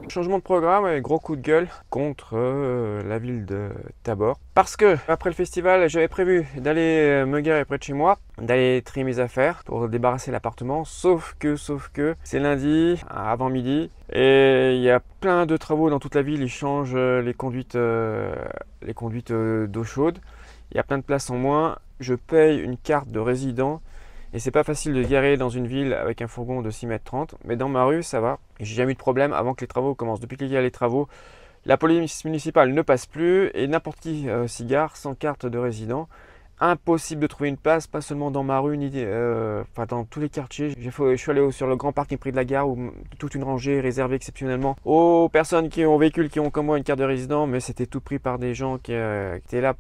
Changement de programme et gros coup de gueule contre la ville de Tabor. Parce que après le festival, j'avais prévu d'aller me garer près de chez moi, d'aller trier mes affaires pour débarrasser l'appartement. Sauf que c'est lundi avant midi et il y a plein de travaux dans toute la ville. Ils changent les conduites d'eau chaude. Il y a plein de places en moins. Je paye une carte de résident. Et c'est pas facile de garer dans une ville avec un fourgon de 6,30 m, mais dans ma rue ça va. Et j'ai jamais eu de problème avant que les travaux commencent. Depuis qu'il y a les travaux, la police municipale ne passe plus et n'importe qui s'y gare sans carte de résident. Impossible de trouver une place, pas seulement dans ma rue, ni enfin dans tous les quartiers. Je suis allé sur le grand parking près de la gare où toute une rangée est réservée exceptionnellement aux personnes qui ont véhicule, qui ont comme moi une carte de résident, mais c'était tout pris par des gens qui étaient là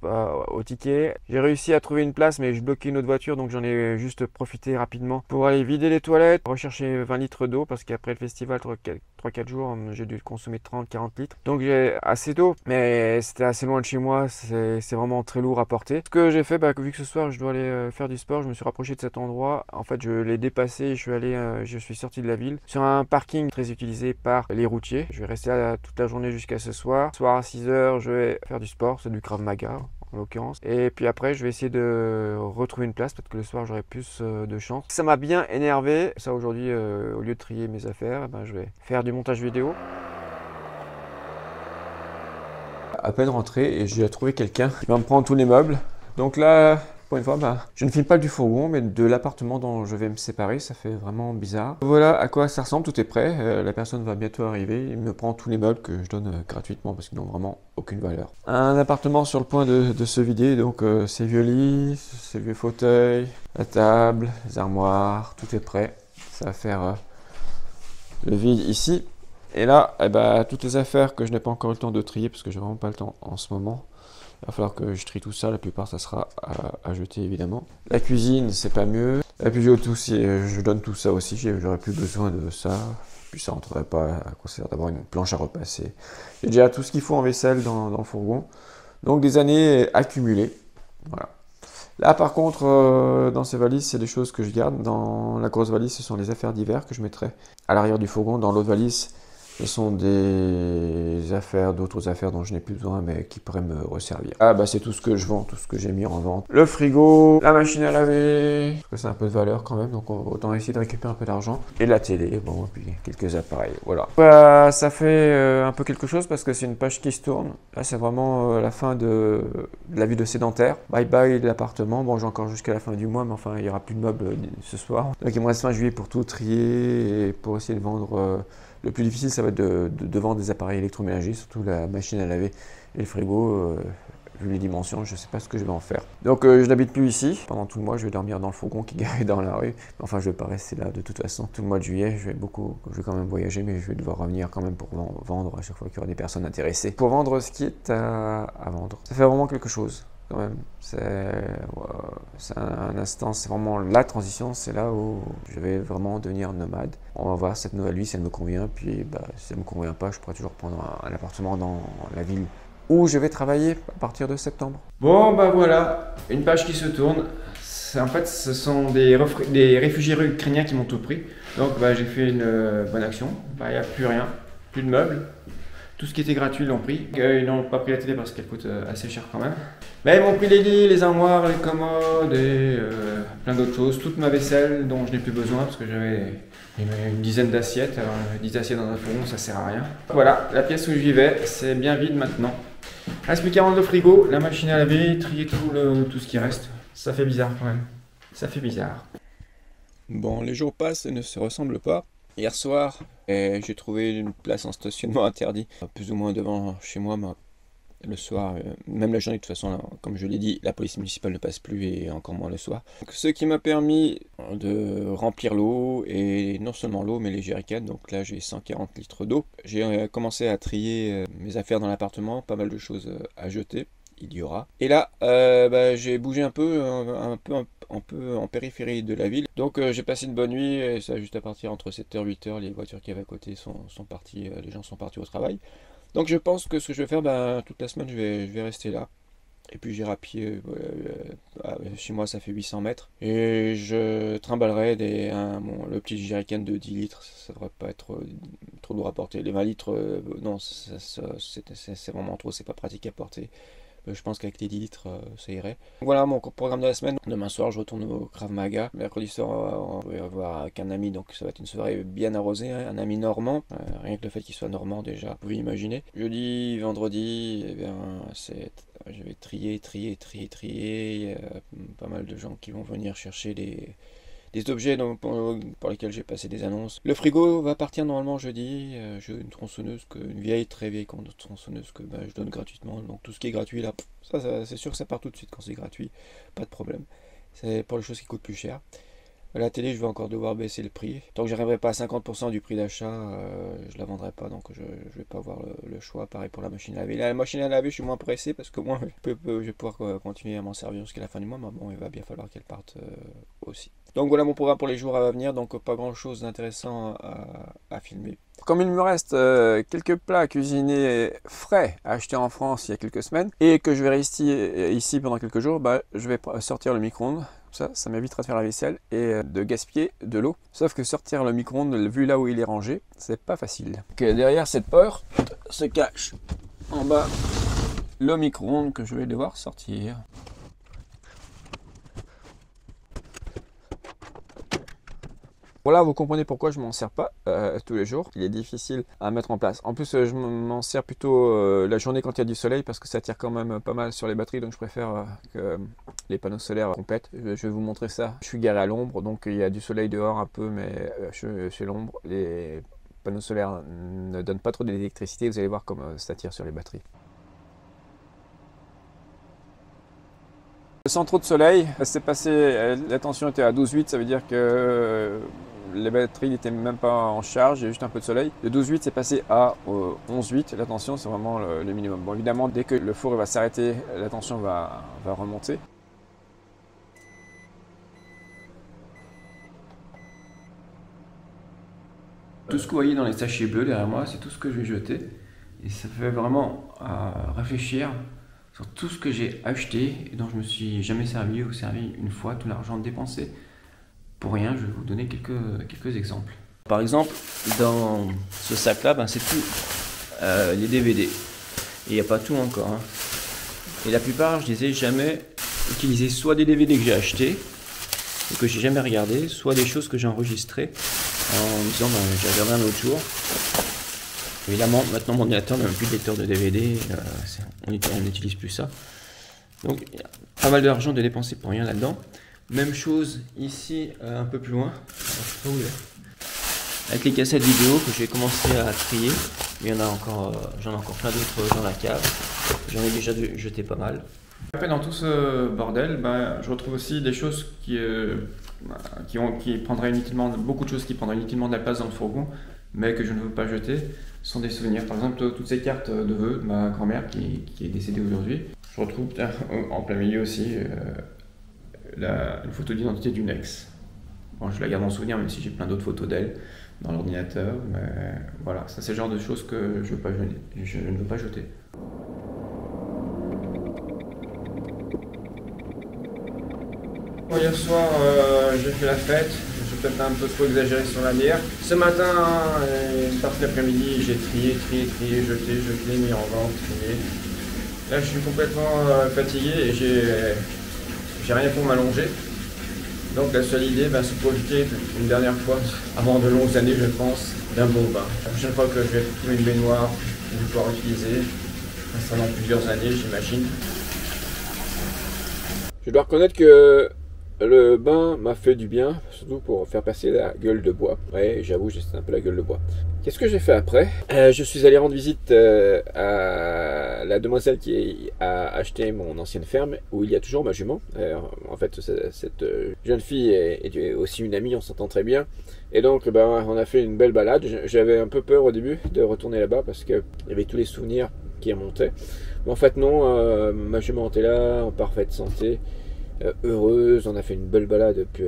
au ticket. J'ai réussi à trouver une place, mais je bloquais une autre voiture, donc j'en ai juste profité rapidement pour aller vider les toilettes, rechercher 20 litres d'eau, parce qu'après le festival, 3-4 jours, j'ai dû consommer 30-40 litres. Donc j'ai assez d'eau, mais c'était assez loin de chez moi, c'est vraiment très lourd à porter. Ce que j'ai fait, vu que ce soir je dois aller faire du sport, je me suis rapproché de cet endroit. En fait, je l'ai dépassé, je suis sorti de la ville sur un parking très utilisé par les routiers. Je vais rester là toute la journée jusqu'à ce soir. Ce soir à 6 h, je vais faire du sport, c'est du Krav Maga en l'occurrence. Et puis après, je vais essayer de retrouver une place, peut-être que le soir j'aurai plus de chance. Ça m'a bien énervé. Ça aujourd'hui, au lieu de trier mes affaires, je vais faire du montage vidéo. À peine rentré et j'ai trouvé quelqu'un qui va me prendre tous les meubles. Donc là, pour une fois, je ne filme pas du fourgon, mais de l'appartement dont je vais me séparer. Ça fait vraiment bizarre. Voilà à quoi ça ressemble, tout est prêt. La personne va bientôt arriver. Il me prend tous les meubles que je donne gratuitement parce qu'ils n'ont vraiment aucune valeur. Un appartement sur le point de se vider, donc ces vieux lits, ces vieux fauteuils, la table, les armoires, tout est prêt. Ça va faire le vide ici. Et là, toutes les affaires que je n'ai pas encore eu le temps de trier, parce que j'ai vraiment pas le temps en ce moment. Il va falloir que je trie tout ça, la plupart ça sera à jeter évidemment. La cuisine, c'est pas mieux. La bibliothèque aussi, je donne tout ça aussi, j'aurais plus besoin de ça. Puis ça rentrerait pas à quoi ça sert d'avoir une planche à repasser. J'ai déjà tout ce qu'il faut en vaisselle dans le fourgon. Donc des années accumulées. Voilà. Là par contre, dans ces valises, c'est des choses que je garde. Dans la grosse valise, ce sont les affaires d'hiver que je mettrai à l'arrière du fourgon. Dans l'autre valise, ce sont des affaires, d'autres affaires dont je n'ai plus besoin, mais qui pourraient me resservir. C'est tout ce que je vends, tout ce que j'ai mis en vente. Le frigo, la machine à laver, parce que c'est un peu de valeur quand même, donc autant essayer de récupérer un peu d'argent. Et la télé, bon, et puis quelques appareils, voilà. Ça fait un peu quelque chose parce que c'est une page qui se tourne. Là, c'est vraiment la fin de la vie de sédentaire. Bye bye l'appartement. Bon, j'ai encore jusqu'à la fin du mois, mais enfin, il n'y aura plus de meubles ce soir. Donc il me reste fin juillet pour tout trier et pour essayer de vendre. Le plus difficile, ça va être de vendre des appareils électroménagers, surtout la machine à laver et le frigo. Vu les dimensions, je ne sais pas ce que je vais en faire. Donc je n'habite plus ici. Pendant tout le mois, je vais dormir dans le fourgon qui est garé dans la rue. Enfin, je ne vais pas rester là de toute façon. Tout le mois de juillet, je vais quand même voyager, mais je vais devoir revenir quand même pour vendre à chaque fois qu'il y aura des personnes intéressées. Pour vendre ce qui est à vendre. Ça fait vraiment quelque chose. Quand même, c'est un instant, c'est vraiment la transition, c'est là où je vais vraiment devenir nomade. On va voir cette nouvelle vie si elle me convient, puis si elle ne me convient pas, je pourrai toujours prendre un appartement dans la ville où je vais travailler à partir de septembre. Bon voilà, une page qui se tourne. En fait, ce sont des réfugiés ukrainiens qui m'ont tout pris. Donc j'ai fait une bonne action. Il n'y a plus rien, plus de meubles. Tout ce qui était gratuit, ils l'ont pris. Ils n'ont pas pris la télé parce qu'elle coûte assez cher quand même. Mais ils m'ont pris les lits, les armoires, les commodes et plein d'autres choses. Toute ma vaisselle dont je n'ai plus besoin parce que j'avais une dizaine d'assiettes. Alors 10 assiettes dans un fourgon, ça sert à rien. Voilà, la pièce où je vivais, c'est bien vide maintenant. Il reste plus qu'à rendre le frigo, la machine à laver, trier tout ce qui reste. Ça fait bizarre quand même. Ça fait bizarre. Bon, les jours passent et ne se ressemblent pas. Hier soir, j'ai trouvé une place en stationnement interdit, plus ou moins devant chez moi. Le soir, même la journée, de toute façon, là, comme je l'ai dit, la police municipale ne passe plus et encore moins le soir. Donc, ce qui m'a permis de remplir l'eau, et non seulement l'eau, mais les jerrycans. Donc là, j'ai 140 litres d'eau. J'ai commencé à trier mes affaires dans l'appartement, pas mal de choses à jeter. Il y aura. Et là, j'ai bougé un peu en périphérie de la ville. Donc j'ai passé une bonne nuit, et ça juste à partir entre 7 h et 8 h, les voitures qui avaient à côté sont parties, les gens sont partis au travail. Donc je pense que ce que je vais faire, toute la semaine je vais rester là. Et puis j'irai à pied, chez moi ça fait 800 mètres. Et je trimballerai le petit jerrycan de 10 litres, ça devrait pas être trop lourd à porter. Les 20 litres, non, c'est vraiment trop, c'est pas pratique à porter. Je pense qu'avec les 10 litres, ça irait. Voilà mon programme de la semaine. Demain soir, je retourne au Krav Maga. Mercredi soir, on va y avoir avec un ami, donc ça va être une soirée bien arrosée. Hein, un ami normand, rien que le fait qu'il soit normand déjà, vous pouvez imaginer. Jeudi, vendredi, eh bien, je vais trier. Il y a pas mal de gens qui vont venir chercher des objets pour lesquels j'ai passé des annonces. Le frigo va partir normalement jeudi. J'ai une tronçonneuse, une vieille, très vieille tronçonneuse que je donne gratuitement. Donc tout ce qui est gratuit là, ça c'est sûr que ça part tout de suite quand c'est gratuit. Pas de problème. C'est pour les choses qui coûtent plus cher. La télé, je vais encore devoir baisser le prix. Tant que j'arriverai pas à 50% du prix d'achat, je la vendrai pas. Donc je vais pas avoir le choix. Pareil pour la machine à laver. La machine à laver, je suis moins pressé parce que moi, je vais pouvoir continuer à m'en servir jusqu'à la fin du mois. Mais bon, il va bien falloir qu'elle parte aussi. Donc voilà mon programme pour les jours à venir, donc pas grand chose d'intéressant à filmer. Comme il me reste quelques plats à cuisiner frais à acheter en France il y a quelques semaines et que je vais rester ici pendant quelques jours, je vais sortir le micro-ondes. Ça m'évitera de faire la vaisselle et de gaspiller de l'eau. Sauf que sortir le micro-ondes, vu là où il est rangé, c'est pas facile. Derrière cette porte se cache en bas le micro-ondes que je vais devoir sortir. Voilà, vous comprenez pourquoi je m'en sers pas tous les jours. Il est difficile à mettre en place. En plus, je m'en sers plutôt la journée quand il y a du soleil parce que ça tire quand même pas mal sur les batteries. Donc je préfère que les panneaux solaires complètent. Je vais vous montrer ça. Je suis garé à l'ombre, donc il y a du soleil dehors un peu, mais chez l'ombre, les panneaux solaires ne donnent pas trop d'électricité. Vous allez voir comme ça tire sur les batteries. Sans trop de soleil, c'est passé, la tension était à 12,8, ça veut dire que les batteries n'étaient même pas en charge, il y a juste un peu de soleil. De 12,8 c'est passé à 11,8, la tension c'est vraiment le minimum. Bon évidemment dès que le four va s'arrêter, la tension va remonter. Tout ce que vous voyez dans les sachets bleus derrière moi, c'est tout ce que je vais jeter. Et ça fait vraiment réfléchir sur tout ce que j'ai acheté et dont je me suis jamais servi ou servi une fois, tout l'argent dépensé pour rien. Je vais vous donner quelques exemples. Par exemple, dans ce sac-là, c'est tout les DVD. Et il n'y a pas tout encore. Hein. Et la plupart, je les ai jamais utilisés, soit des DVD que j'ai achetés et que j'ai jamais regardé, soit des choses que j'ai enregistrées en me disant j'ai regardé un autre jour. Évidemment, maintenant mon ordinateur n'a même plus de lecteur de DVD, on n'utilise plus ça. Donc il y a pas mal d'argent de dépenser pour rien là-dedans. Même chose ici, un peu plus loin, avec les cassettes vidéo que j'ai commencé à trier. Il y en a encore, j'en ai encore plein d'autres dans la cave. J'en ai déjà jeté pas mal. Après, dans tout ce bordel, je retrouve aussi des choses qui prendraient inutilement, beaucoup de choses qui prendraient inutilement de la place dans le fourgon, mais que je ne veux pas jeter. Ce sont des souvenirs. Par exemple, toutes ces cartes de vœux de ma grand-mère qui est décédée aujourd'hui. Je retrouve en plein milieu aussi une photo d'identité d'une ex. Bon, je la garde en souvenir, même si j'ai plein d'autres photos d'elle dans l'ordinateur. Mais voilà, ça c'est le genre de choses que je ne veux pas jeter. Bon, hier soir, j'ai fait la fête. J'ai peut-être un peu trop exagéré sur la bière. Ce matin, une partie de l'après-midi, j'ai trié, jeté, mis en vente, trié. Là, je suis complètement fatigué et j'ai rien pour m'allonger. Donc la seule idée, c'est de profiter une dernière fois, avant de longues années, je pense, d'un bon bain. La prochaine fois que je vais trouver une baignoire, je vais pouvoir utiliser, ça sera dans plusieurs années, j'imagine. Je dois reconnaître que le bain m'a fait du bien, surtout pour faire passer la gueule de bois. Ouais, j'avoue, j'ai un peu la gueule de bois. Qu'est-ce que j'ai fait après? Je suis allé rendre visite à la demoiselle qui a acheté mon ancienne ferme, où il y a toujours ma jument. En fait, cette jeune fille est aussi une amie, on s'entend très bien. Et donc, on a fait une belle balade. J'avais un peu peur au début de retourner là-bas parce qu'il y avait tous les souvenirs qui remontaient. Mais en fait, non, ma jument était là, en parfaite santé. Heureuse, on a fait une belle balade depuis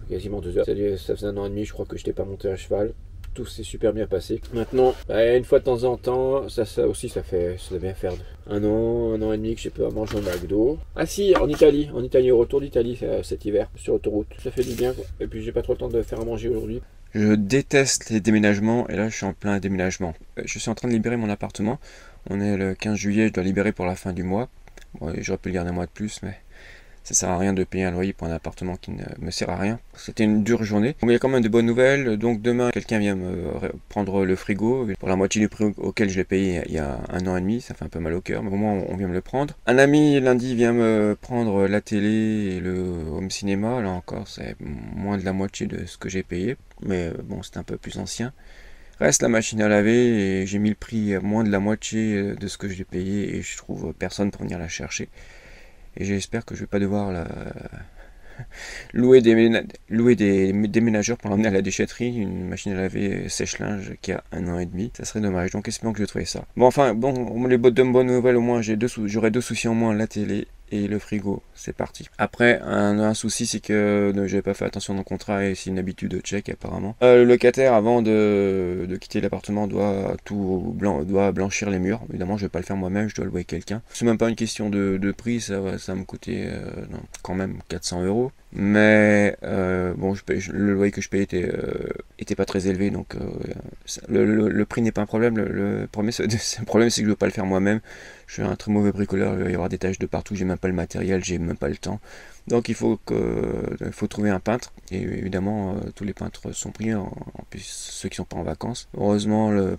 quasiment 2 heures. Ça faisait 1 an et demi, je crois que je n'étais pas monté à cheval. tout s'est super bien passé. Maintenant, une fois de temps en temps, ça aussi ça doit bien faire 1 an et demi que j'ai pas mangé au McDo. Ah si, en Italie, au retour d'Italie cet hiver, sur l'autoroute. Ça fait du bien quoi. Et puis j'ai pas trop le temps de faire à manger aujourd'hui. Je déteste les déménagements et là je suis en plein déménagement. Je suis en train de libérer mon appartement. On est le 15 juillet, je dois libérer pour la fin du mois. Bon, j'aurais pu le garder un mois de plus, mais ça sert à rien de payer un loyer pour un appartement qui ne me sert à rien. C'était une dure journée. Donc il y a quand même de bonnes nouvelles. Donc demain, quelqu'un vient me prendre le frigo pour la moitié du prix auquel je l'ai payé il y a 1 an et demi. Ça fait un peu mal au cœur, mais au moins on vient me le prendre. Un ami lundi vient me prendre la télé et le home cinéma. Là encore, c'est moins de la moitié de ce que j'ai payé. Mais bon, c'est un peu plus ancien. Reste la machine à laver et j'ai mis le prix à moins de la moitié de ce que j'ai payé et je trouve personne pour venir la chercher. Et j'espère que je vais pas devoir louer des déménageurs pour l'emmener à la déchetterie, une machine à laver sèche-linge qui a 1 an et demi. Ça serait dommage, donc espérons que je vais trouver ça. Bon, enfin, bon, les bonnes nouvelles, au moins j'aurai 2 soucis en moins, la télé et le frigo, c'est parti. Après, un souci, c'est que j'avais pas fait attention dans le contrat et c'est une habitude tchèque apparemment. Le locataire, avant de quitter l'appartement, doit blanchir les murs. Évidemment, je vais pas le faire moi-même, je dois louer quelqu'un. C'est même pas une question de prix, ça va me coûter quand même 400 €. Mais bon, le loyer que je paye était pas très élevé, donc le prix n'est pas un problème. Le problème, c'est que je veux pas le faire moi-même. Je suis un très mauvais bricoleur, il va y avoir des taches de partout, j'ai même pas le matériel, j'ai même pas le temps. Donc il faut trouver un peintre. Et évidemment, tous les peintres sont pris, en plus ceux qui sont pas en vacances. Heureusement, le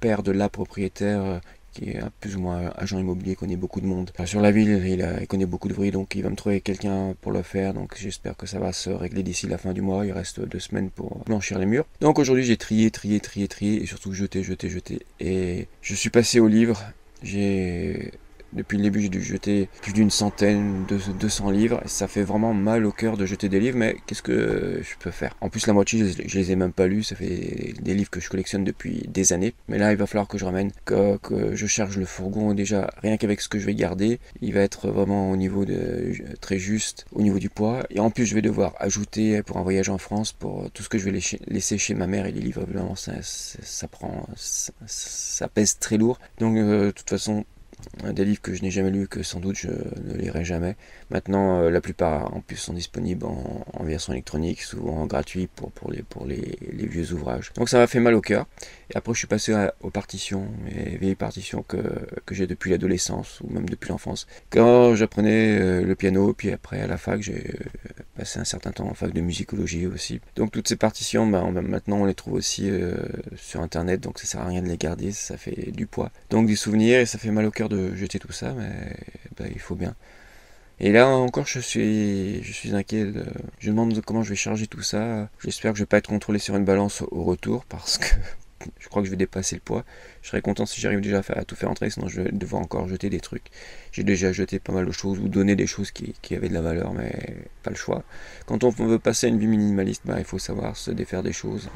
père de la propriétaire, qui est plus ou moins agent immobilier, connaît beaucoup de monde. Sur la ville, il connaît beaucoup de bruit, donc il va me trouver quelqu'un pour le faire. Donc j'espère que ça va se régler d'ici la fin du mois. Il reste 2 semaines pour blanchir les murs. Donc aujourd'hui, j'ai trié et surtout jeté. Et je suis passé au livre. Depuis le début, j'ai dû jeter plus d'une centaine, 200 livres. Et ça fait vraiment mal au cœur de jeter des livres, mais qu'est-ce que je peux faire? En plus, la moitié, je les ai même pas lus. Ça fait des livres que je collectionne depuis des années. Mais là, il va falloir que je ramène, que je charge le fourgon déjà, rien qu'avec ce que je vais garder. Il va être vraiment au niveau très juste, au niveau du poids. Et en plus, je vais devoir ajouter pour un voyage en France, pour tout ce que je vais laisser chez ma mère et les livres. Évidemment, ça pèse très lourd. Donc, de toute façon, des livres que je n'ai jamais lus, que sans doute je ne lirai jamais. Maintenant, la plupart en plus sont disponibles en version électronique, souvent gratuit pour les vieux ouvrages. Donc ça m'a fait mal au cœur. Et après je suis passé aux partitions, les vieilles partitions que j'ai depuis l'adolescence ou même depuis l'enfance. Quand j'apprenais le piano, puis après à la fac, j'ai passé un certain temps en fac de musicologie aussi. Donc toutes ces partitions, maintenant on les trouve aussi sur internet, donc ça sert à rien de les garder, ça fait du poids. Donc des souvenirs, et ça fait mal au cœur de jeter tout ça, mais il faut bien. Et là encore, je suis inquiet. Je me demande comment je vais charger tout ça. J'espère que je vais pas être contrôlé sur une balance au retour, parce que je crois que je vais dépasser le poids. Je serais content si j'arrive déjà à tout faire entrer, sinon je vais devoir encore jeter des trucs. J'ai déjà jeté pas mal de choses, ou donné des choses qui avaient de la valeur, mais pas le choix. Quand on veut passer à une vie minimaliste, il faut savoir se défaire des choses.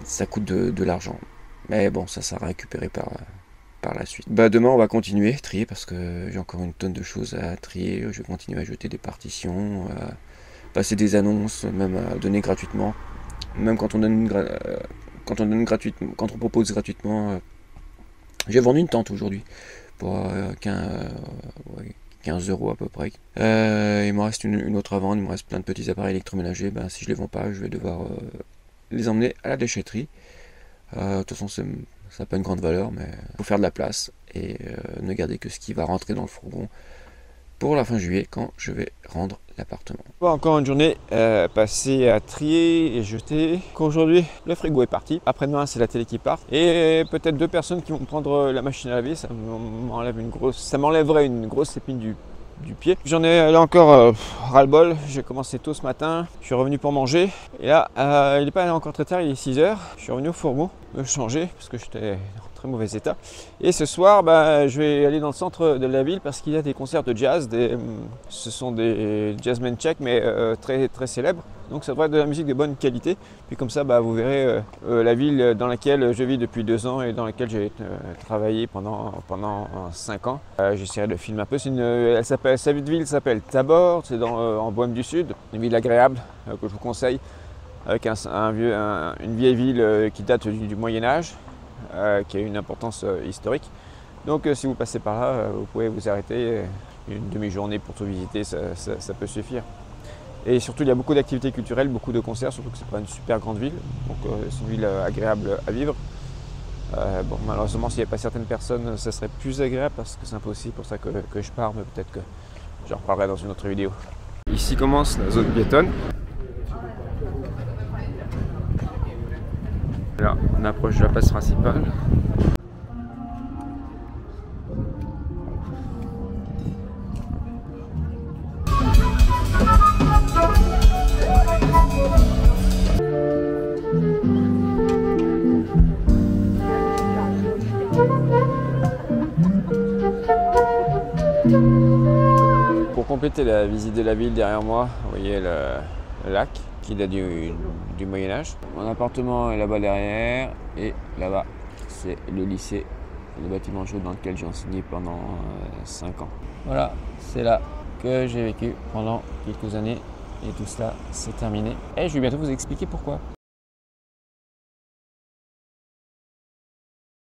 Ça coûte de l'argent. Mais bon, ça sera récupéré par la suite. Demain on va continuer trier, parce que j'ai encore une tonne de choses à trier. Je vais continuer à jeter des partitions, à passer des annonces, même à donner gratuitement. Même quand on donne quand on propose gratuitement. J'ai vendu une tente aujourd'hui pour 15 € à peu près. Il me reste une autre à vendre, il me reste plein de petits appareils électroménagers. Si je les vends pas, je vais devoir les emmener à la déchetterie. De toute façon, ça n'a pas une grande valeur, mais il faut faire de la place et ne garder que ce qui va rentrer dans le fourgon pour la fin juillet, quand je vais rendre l'appartement. Encore une journée passée à trier et jeter. Aujourd'hui, le frigo est parti. Après-demain, c'est la télé qui part. Et peut-être 2 personnes qui vont prendre la machine à laver. Ça m'enlèverait une grosse épine du pied. J'en ai là encore ras-le-bol. J'ai commencé tôt ce matin. Je suis revenu pour manger. Et là, il n'est pas encore très tard, il est 6 h. Je suis revenu au fourgon me changer parce que j'étais en très mauvais état. Et ce soir, je vais aller dans le centre de la ville parce qu'il y a des concerts de jazz. Ce sont des jazzmen tchèques, mais très, très célèbres. Donc ça devrait être de la musique de bonne qualité. Puis comme ça, vous verrez la ville dans laquelle je vis depuis 2 ans et dans laquelle j'ai travaillé pendant 5 ans. J'essaierai de filmer un peu. Cette ville s'appelle Tabor, c'est en Bohême du Sud. Une ville agréable que je vous conseille. avec une vieille ville qui date du Moyen-Âge, qui a une importance historique. Donc si vous passez par là, vous pouvez vous arrêter une demi-journée pour tout visiter, ça peut suffire. Et surtout, il y a beaucoup d'activités culturelles, beaucoup de concerts, surtout que c'est pas une super grande ville, donc c'est une ville agréable à vivre. Bon, malheureusement, s'il n'y a pas certaines personnes, ça serait plus agréable parce que c'est un peu aussi pour ça que je pars, mais peut-être que j'en reparlerai dans une autre vidéo. Ici commence la zone piétonne. Là, on approche de la place principale. Pour compléter la visite de la ville derrière moi, vous voyez le lac qui date du Moyen-Âge. Mon appartement est là-bas derrière et là-bas c'est le lycée, le bâtiment jaune dans lequel j'ai enseigné pendant 5 ans. Voilà, c'est là que j'ai vécu pendant quelques années et tout cela c'est terminé. Et je vais bientôt vous expliquer pourquoi.